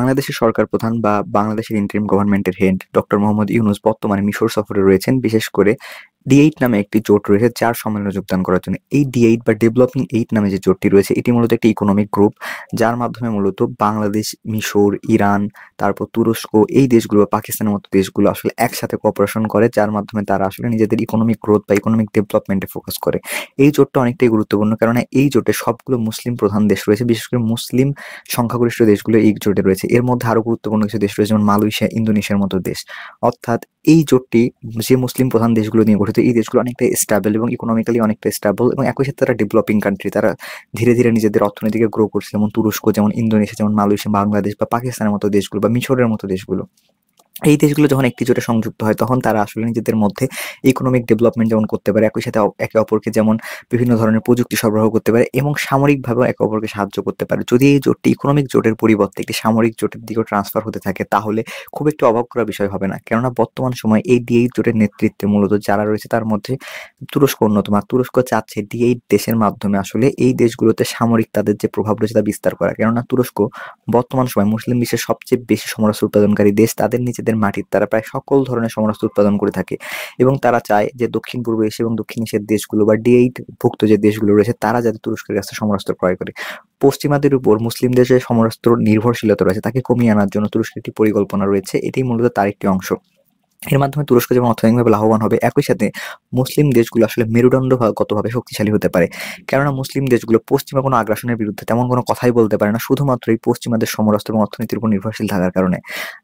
বাংলাদেশের সরকার প্রধান বা বাংলাদেশের ইন্টারিম গভর্নমেন্টের হেড ডক্টর মোহাম্মদ ইউনূস বর্তমানে মিশর সফরে রয়েছেন। বিশেষ করে D8 নামে একটি জোট রয়েছে যার সম্মেলনে যোগদান করার জন্য। এই D8 বা ডেভেলপিং 8 নামে যে জোটটি রয়েছে এটি মূলত একটি ইকোনমিক গ্রুপ, যার মাধ্যমে মূলত বাংলাদেশ, মিশর, ইরান, তারপর তুরস্ক এই দেশগুলো, পাকিস্তানের মতো দেশগুলো আসলে একসাথে কোঅপারেশন করে, যার মাধ্যমে তারা আসলে নিজেদের ইকোনমিক গ্রোথ বা ইকোনমিক ডেভেলপমেন্টে ফোকাস করে। এই জোটটা অনেকটাই গুরুত্বপূর্ণ, কারণ এই জোটে সবগুলো মুসলিম প্রধান দেশ রয়েছে, বিশেষ করে মুসলিম সংখ্যাগরিষ্ঠ দেশগুলো এই জোটে রয়েছে। এর মধ্যে আরো গুরুত্বপূর্ণ কিছু দেশ রয়েছে, যেমন মালয়েশিয়া, ইন্দোনেশিয়ার মতো দেশ। অর্থাৎ এই জোটটি যে মুসলিম প্রধান দেশগুলো নিয়ে গঠিত, এই দেশগুলো অনেকটা স্টেবল এবং ইকোনমিক্যালি অনেকটা স্টেবল, এবং একই সাথে তারা ডেভেলপিং কান্ট্রি। তারা ধীরে ধীরে নিজেদের অর্থনীতিকে গ্রো করছে, যেমন তুরস্ক, যেমন ইন্দোনেশিয়া, যেমন মালয়েশিয়া, বাংলাদেশ বা পাকিস্তানের মতো দেশগুলো বা মিশরের মতো দেশগুলো। এই দেশগুলো যখন একটি জোটে সংযুক্ত হয় তখন তারা আসলে নিজেদের মধ্যে ইকোনমিক ডেভেলপমেন্ট যেমন করতে পারে, একই সাথে একে অপরকে যেমন বিভিন্ন ধরনের প্রযুক্তি সরবরাহ করতে পারে এবং সামরিকভাবেও একে অপরকে সাহায্য করতে পারে। যদি এই জোটটি ইকোনমিক জোটের পরিবর্তে একটি সামরিক জোটের দিকেও ট্রান্সফার হতে থাকে তাহলে খুব একটু অবাক করার বিষয় হবে না, কেননা বর্তমান সময়ে এই D8 জোটের নেতৃত্বে মূলত যারা রয়েছে তার মধ্যে তুরস্ক অন্যতম। আর তুরস্ক চাচ্ছে D8 দেশের মাধ্যমে আসলে এই দেশগুলোতে সামরিক তাদের যে প্রভাব রয়েছে তা বিস্তার করা, কেননা তুরস্ক বর্তমান সময়ে মুসলিম বিশ্বের সবচেয়ে বেশি সমরাস্ত্র উৎপাদনকারী দেশ। তাদের নিজেদের মাটির তারা প্রায় সকল ধরনের সমরাস্ত্র উৎপাদন করে থাকে এবং তারা চায় যে দক্ষিণ পূর্ব এশিয়া এবং দক্ষিণ এশিয়ার দেশগুলো বা D8 ভুক্ত যে দেশগুলো রয়েছে তারা যাতে তুরস্কের কাছে সমরাস্ত্র ক্রয় করে। পশ্চিমাদের উপর মুসলিম দেশের সমরাস্ত্র নির্ভরশীলতা রয়েছে তাকে কমিয়ে আনার জন্য তুরস্কের একটি পরিকল্পনা রয়েছে, এটাই মূলত তার একটি অংশ। এর মাধ্যমে তুরস্ক যেমন অর্থনৈতিকভাবে লাভবান হবে, একই সাথে মুসলিম দেশগুলো আসলে মেরুদণ্ডগতভাবে শক্তিশালী হতে পারে, কেননা মুসলিম দেশগুলো পশ্চিমা কোনো আগ্রাসনের বিরুদ্ধে তেমন কোনো কথাই বলতে পারে না, শুধুমাত্র এই পশ্চিমাদের সমরাস্ত্র এবং অর্থনীতির উপর নির্ভরশীল থাকার কারণে।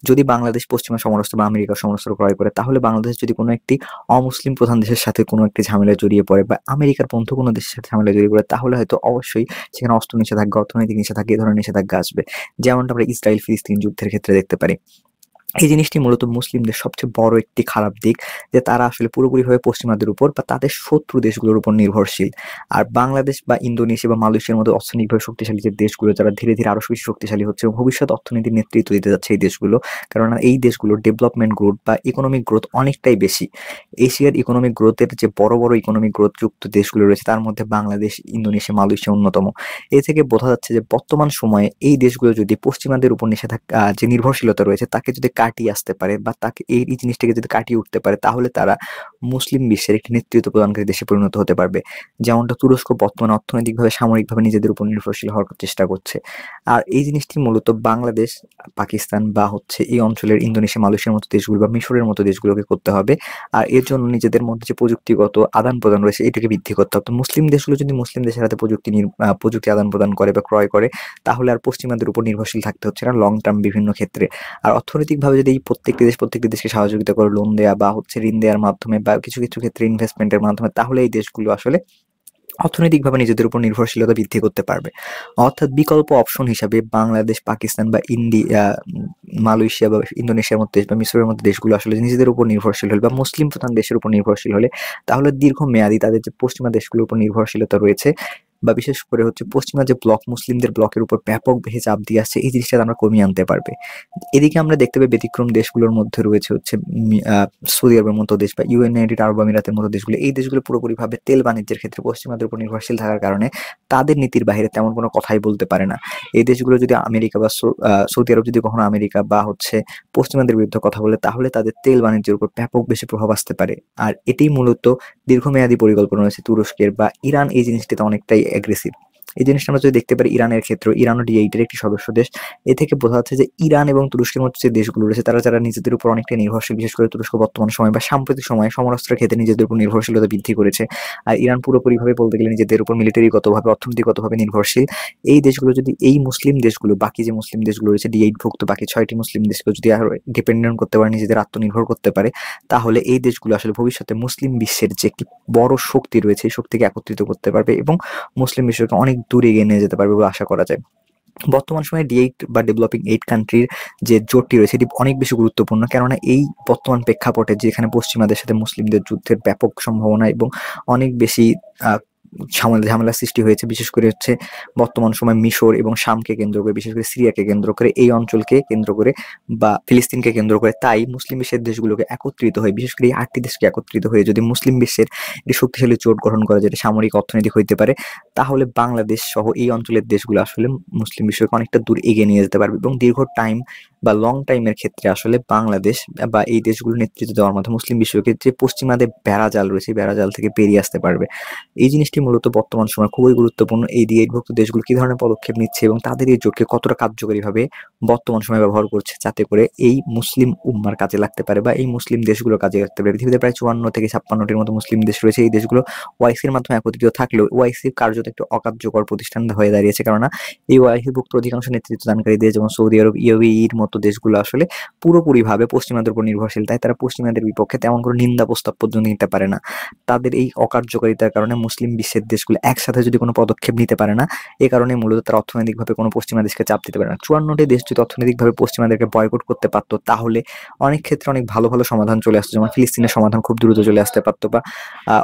যদি বাংলাদেশ পশ্চিমা সমরাস্ত্র বা আমেরিকার সমরাস্ত্র ক্রয় করে, তাহলে বাংলাদেশ যদি কোনো একটি অমুসলিম প্রধান দেশের সাথে কোনো একটি ঝামেলায় জড়িয়ে পড়ে বা আমেরিকার পন্থী কোনো দেশের সাথে ঝামেলায় জড়িয়ে পড়ে, তাহলে হয়তো অবশ্যই সেখানে অস্ত্র নিষেধাজ্ঞা, অর্থনৈতিক নিষেধাজ্ঞা, এই ধরনের নিষেধাজ্ঞা আসবে, যেমনটা আমরা ইসরায়েল ফিলিস্তিন যুদ্ধের ক্ষেত্রে দেখতে পারি। এই জিনিসটি মূলত মুসলিমদের সবচেয়ে বড় একটি খারাপ দিক, যে তারা আসলে পুরোপুরিভাবে পশ্চিমাদের উপর বা তাদের শত্রু দেশগুলোর উপর নির্ভরশীল। আর বাংলাদেশ বা ইন্দোনেশিয়া বা মালয়েশিয়ার মতো অর্থনৈতিকভাবে শক্তিশালী যে দেশগুলো, যারা ধীরে ধীরে আরো বেশি শক্তিশালী হচ্ছে এবং ভবিষ্যৎ অর্থনীতির নেতৃত্ব দিতে যাচ্ছে এই দেশগুলো, কারণ এই দেশগুলোর ডেভেলপমেন্ট গ্রোথ বা ইকোনমিক গ্রোথ অনেকটাই বেশি। এশিয়ার ইকোনমিক গ্রোথের যে বড় বড় ইকোনমিক গ্রোথ যুক্ত দেশগুলো রয়েছে তার মধ্যে বাংলাদেশ, ইন্দোনেশিয়া, মালয়েশিয়া অন্যতম। এ থেকে বোঝা যাচ্ছে যে বর্তমান সময়ে এই দেশগুলো যদি পশ্চিমাদের উপর নিষেধাজ্ঞা যে নির্ভরশীলতা রয়েছে তাকে যদি কাটিয়ে আসতে পারে বা তাকে এই জিনিসটাকে যদি কাটিয়ে উঠতে পারে, তাহলে তারা মুসলিম বিশ্বের একটি নেতৃত্ব প্রদানকারী দেশে পরিণত হতে পারবে, যেমনটা তুরস্ক বর্তমানে অর্থনৈতিকভাবে, সামরিকভাবে নিজেদের উপর নির্ভরশীল হওয়ার চেষ্টা করছে। আর এই জিনিসটি মূলত বাংলাদেশ, পাকিস্তান বা এই অঞ্চলের ইন্দোনেশিয়া, মালয়েশিয়ার মতো দেশগুলো বা মিশরের মতো দেশগুলোকে করতে হবে। আর এর জন্য নিজেদের মধ্যে যে প্রযুক্তিগত আদান প্রদান রয়েছে এটাকে বৃদ্ধি করতে হবে। তো মুসলিম দেশগুলো যদি মুসলিম দেশের হাতে প্রযুক্তি আদান প্রদান করে বা ক্রয় করে, তাহলে আর পশ্চিমাদের উপর নির্ভরশীল থাকতে হচ্ছে না লং টার্ম বিভিন্ন ক্ষেত্রে। আর অর্থনৈতিকভাবে যদি এই প্রত্যেকটি দেশকে সহযোগিতা করে লোন দেয়া বা ঋণ দেওয়ার মাধ্যমে বা কিছু কিছু ক্ষেত্রে ইনভেস্টমেন্টের মাধ্যমে, তাহলে এই দেশগুলো আসলে অর্থনৈতিকভাবে নিজেদের উপর নির্ভরশীলতা বৃদ্ধি করতে পারবে। অর্থাৎ বিকল্প অপশন হিসাবে বাংলাদেশ, পাকিস্তান বা ইন্ডিয়া, মালয়েশিয়া বা ইন্দোনেশিয়ার মতো দেশ বা মিশরের মতো দেশগুলো আসলে নিজেদের উপর নির্ভরশীল হলে বা মুসলিম প্রধান দেশের উপর নির্ভরশীল হলে, তাহলে দীর্ঘমেয়াদী তাদের যে পশ্চিমা দেশগুলোর উপর নির্ভরশীলতা রয়েছে বা বিশেষ করে পশ্চিমা যে ব্লক, মুসলিমদের ব্লকের উপর ব্যাপক বেশি চাপ দিয়ে আসছে, এই জিনিসটা আমরা কমিয়ে আনতে পারবে। এদিকে আমরা দেখতে পাই ব্যতিক্রম দেশগুলোর মধ্যে রয়েছে সৌদি আরবের মতো দেশ বা ইউনাইটেড আরব আমিরাতের মতো দেশগুলো। এই দেশগুলো পুরোপুরিভাবে তেল বাণিজ্যের ক্ষেত্রে পশ্চিমাদের উপর নির্ভরশীল থাকার কারণে তাদের নীতির বাইরে তেমন কোনো কথাই বলতে পারে না। এই দেশগুলো যদি আমেরিকা বা সৌদি আরব যদি কখনো আমেরিকা বা পশ্চিমাদের বিরুদ্ধে কথা বলে, তাহলে তাদের তেল বাণিজ্যের উপর ব্যাপক বেশি প্রভাব আসতে পারে। আর এটাই মূলত দীর্ঘমেয়াদী পরিকল্পনা রয়েছে তুরস্কের বা ইরান এই জিনিসটিতে অনেকটাই অ্যাগ্রেসিভ। এই জিনিসটা আমরা যদি দেখতে পারি ইরানের ক্ষেত্রে, ইরানও D8 এর একটি সদস্য দেশ। এ থেকে বোঝা যাচ্ছে যে ইরান এবং তুরস্কের মতো যে দেশগুলো রয়েছে তারা যারা নিজেদের উপর অনেকটা নির্ভরশীল, বিশেষ করে তুরস্ক বর্তমান সময় বা সাম্প্রতিক সময়ে সমরাস্ত্রের ক্ষেত্রে নিজেদের উপর নির্ভরশীলতা বৃদ্ধি করেছে। আর ইরান পুরোপুরিভাবে বলতে গেলে নিজেদের উপর মিলিটারিগতভাবে, অর্থনৈতিকগতভাবে নির্ভরশীল। এই দেশগুলো যদি এই মুসলিম দেশগুলো, বাকি যে মুসলিম দেশগুলো রয়েছে D8 ভুক্ত বাকি 6টি মুসলিম দেশকে যদি আরো ডিপেন্ডেন্ট করতে পারে, নিজেদের আত্মনির্ভর করতে পারে, তাহলে এই দেশগুলো আসলে ভবিষ্যতে মুসলিম বিশ্বের যে একটি বড় শক্তি রয়েছে এই শক্তিকে একত্রিত করতে পারবে এবং মুসলিম বিশ্বকে অনেক দূরে এগিয়ে নিয়ে যেতে পারবে বলে আশা করা যায়। বর্তমান সময়ে D8 বা ডেভেলপিং 8 কান্ট্রির যে জোটটি রয়েছে এটি অনেক বেশি গুরুত্বপূর্ণ, কেননা এই বর্তমান প্রেক্ষাপটে যেখানে পশ্চিমাদের সাথে মুসলিমদের যুদ্ধের ব্যাপক সম্ভাবনা এবং অনেক বেশি ঝামেলার সৃষ্টি হয়েছে, বিশেষ করে হচ্ছে বর্তমান সময় মিশর এবং শামকে কেন্দ্র করে, বিশেষ করে সিরিয়াকে কেন্দ্র করে, এই অঞ্চলকে কেন্দ্র করে বা ফিলিস্তিনকে কেন্দ্র করে। তাই মুসলিম বিশ্বের দেশগুলোকে একত্রিত হয়ে, বিশেষ করে এই 8টি দেশকে একত্রিত হয়ে যদি মুসলিম বিশ্বের একটি শক্তিশালী জোট গঠন করা, যেটা সামরিক অর্থনৈতিক হইতে পারে, তাহলে বাংলাদেশ সহ এই অঞ্চলের দেশগুলো আসলে মুসলিম বিশ্বকে অনেকটা দূর এগিয়ে নিয়ে যেতে পারবে এবং দীর্ঘ টাইম বা লং টাইমের ক্ষেত্রে আসলে বাংলাদেশ বা এই দেশগুলো নেতৃত্ব দেওয়ার মধ্যে মুসলিম বিশ্বকে যে পশ্চিমাদের বেড়াজাল রয়েছে, বেড়াজাল থেকে বেরিয়ে আসতে পারবে। এই জিনিসটি মূলত বর্তমান সময় খুবই গুরুত্বপূর্ণ। এই D8ভুক্ত দেশগুলো কি ধরনের পদক্ষেপ নিচ্ছে এবং তাদের এই জোটকে কতটা কার্যকরীভাবে বর্তমান সময়ে ব্যবহার করছে, যাতে করে এই মুসলিম উম্মার কাজে লাগতে পারে বা এই মুসলিম দেশগুলোর কাজে লাগতে পারে। পৃথিবীতে প্রায় 54 থেকে 56টির মতো মুসলিম দেশ রয়েছে। এই দেশগুলো ওআইসির মাধ্যমে একত্রিত থাকলেও ওআইসি কার্যত একটি অকার্যকর প্রতিষ্ঠান হয়ে দাঁড়িয়েছে, কেননা এই ওআইসিভুক্ত অধিকাংশ নেতৃত্বদানকারী দেশ যেমন সৌদি আরব, ইউএইর মতো দেশগুলো আসলে পুরোপুরিভাবে পশ্চিমাদের উপর নির্ভরশীল। তাই তারা পশ্চিমাদের বিপক্ষে তেমন কোনো নিন্দা প্রস্তাব পর্যন্ত নিতে পারে না। তাদের এই অকার্যকারিতার কারণে মুসলিম বিশ্বের দেশগুলো একসাথে যদি কোনো পদক্ষেপ নিতে পারে না, এ কারণে মূলত তারা অর্থনৈতিকভাবে কোনো পশ্চিমা দেশকে চাপ দিতে পারে না। 54টি দেশ যদি অর্থনৈতিকভাবে পশ্চিমাদেরকে বয়কট করতে পারতো, তাহলে অনেক ক্ষেত্রে অনেক ভালো ভালো সমাধান চলে আসতো, যেমন ফিলিস্তিনের সমাধান খুব দ্রুত চলে আসতে পারতো বা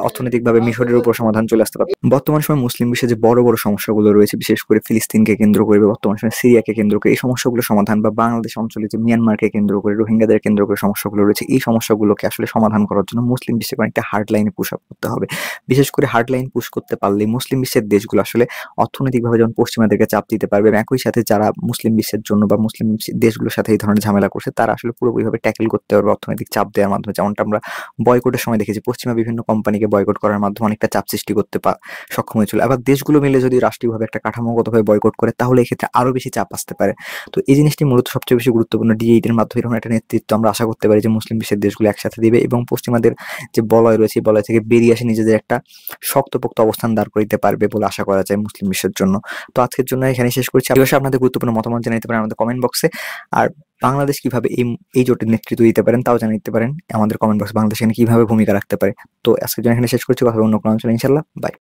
অর্থনৈতিকভাবে মিশরের উপর সমাধান চলে আসতে পারতো। বর্তমান সময় মুসলিম বিশ্বে যে বড় বড় সমস্যাগুলো রয়েছে, বিশেষ করে ফিলিস্তিনকে কেন্দ্র করে, বর্তমান সময় সিরিয়াকে কেন্দ্র করে, এই সমস্যাগুলো সমাধান বা বাংলাদেশ অঞ্চলে যে মিয়ানমারকে কেন্দ্র করে, রোহিঙ্গাদের কেন্দ্র করে সমস্যাগুলো রয়েছে, এই সমস্যাগুলোকে আসলে সমাধান করার জন্য মুসলিম বিশ্বে অনেকটা হার্ড লাইনে পুশ আপ করতে হবে। বিশেষ করে হার্ড লাইন পুশ করতে পারলে মুসলিম বিশ্বের দেশগুলো আসলে অর্থনৈতিকভাবে যেমন পশ্চিমাদেরকে চাপ দিতে পারবে, এবং একই সাথে যারা মুসলিম বিশ্বের জন্য বা মুসলিম দেশগুলোর সাথে এই ধরনের ঝামেলা করছে, তারা আসলে পুরোপুরিভাবে ট্যাকেল করতে পারবে অর্থনৈতিক চাপ দেওয়ার মাধ্যমে। যেমনটা আমরা বয়কটের সময় দেখেছি, পশ্চিমা বিভিন্ন কোম্পানিকে বয়কট করার মাধ্যমে অনেকটা চাপ সৃষ্টি করতে সক্ষম হয়েছিল। আবার দেশগুলো মিলে যদি রাষ্ট্রীয়ভাবে একটা কাঠামোগতভাবে বয়কট করে, তাহলে এক্ষেত্রে আরো বেশি চাপ আসতে পারে। তো এই জিনিসটি মূলত সবচেয়ে বেশি গুরুত্বপূর্ণ। D8 এর মাধ্যমে এরকম একটা নেতৃত্ব আমরা আশা করতে পারি যে মুসলিম বিশ্বের দেশগুলো একসাথে দিবে এবং পশ্চিমাদের যে বলয় রয়েছে, এই বলয় থেকে বেরিয়ে আসে নিজেদের একটা শক্তপোক্ত অবস্থান দাঁড় করাতে পারবে বলে আশা করা যায় মুসলিম বিশ্বের জন্য। তো আজকের জন্য এখানে শেষ করছি। অবশ্যই আপনাদের গুরুত্বপূর্ণ মতামত জানাতে পারেন আমাদের কমেন্ট বক্সে। আর বাংলাদেশ কিভাবে এই জোটের নেতৃত্ব দিতে পারেন তাও জানাতে পারেন আমাদের কমেন্ট বক্সে। বাংলাদেশ এখানে কিভাবে ভূমিকা রাখতে পারে। তো আজকের জন্য এখানে শেষ করছি। কথা হবে অন্য কোনো অঞ্চলে, ইনশাল্লাহ। বাই।